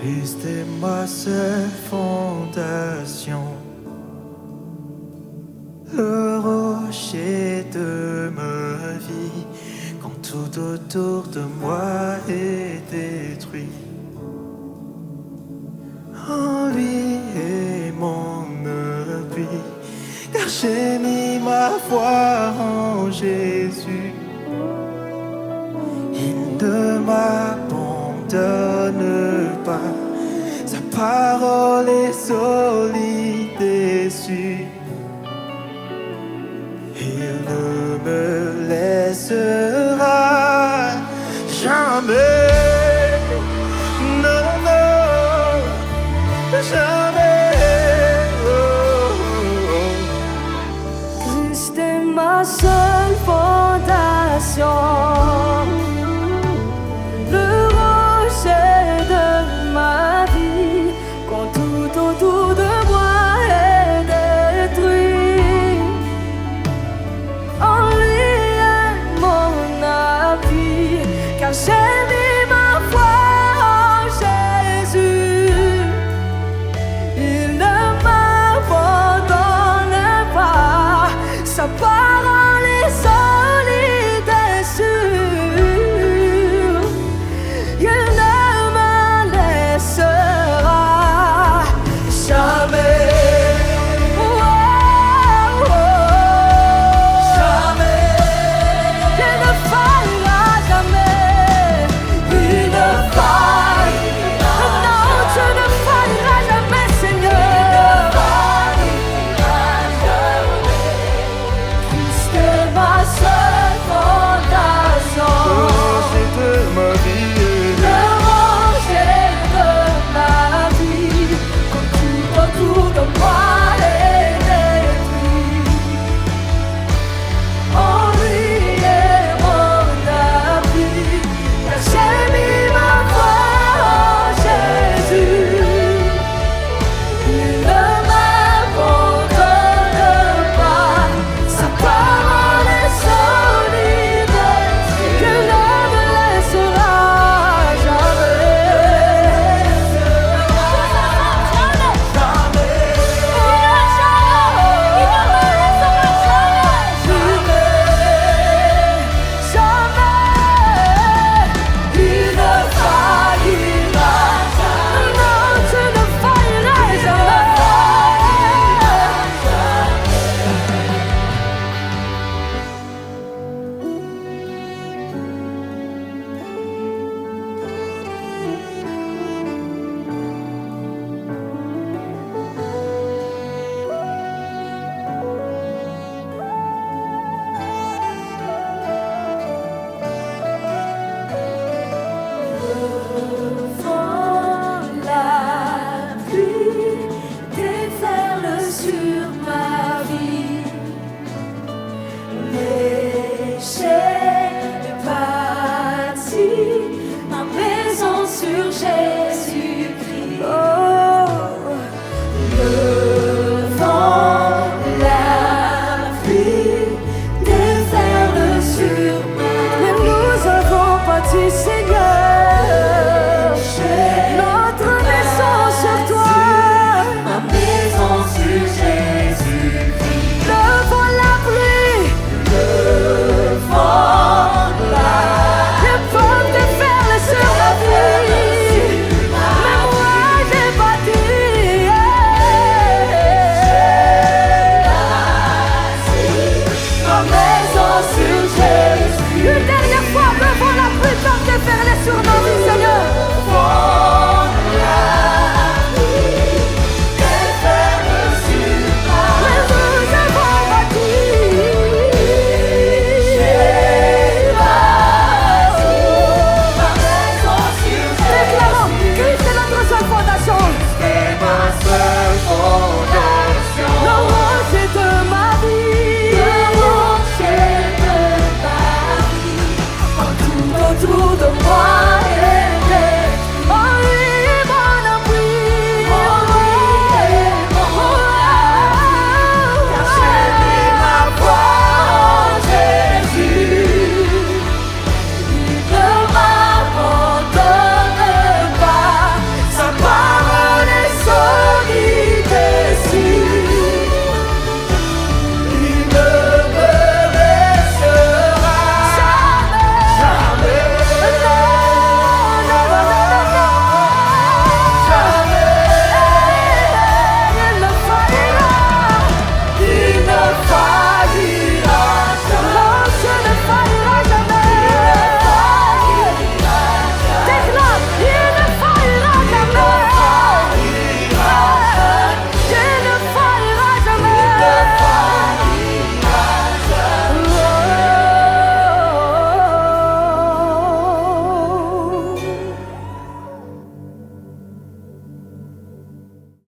Christ est ma seule fondation, le rocher de ma vie, quand tout autour de moi est détruit. En lui est mon appui, car j'ai mis ma foi en Jésus. Il ne m'abandonne pas, sa parole est solide et sûre. Il ne me laissera jamais, non, non, jamais. Oh, oh, oh. Christ est ma seule fondation, le rocher de ma vie, quand tout autour de moi est détruit. En lui est mon appui, car j'ai mis ma foi en Jésus. Il ne m'abandonne pas, sa parole est solide et sûre. Il ne me laissera jamais. Seigneur.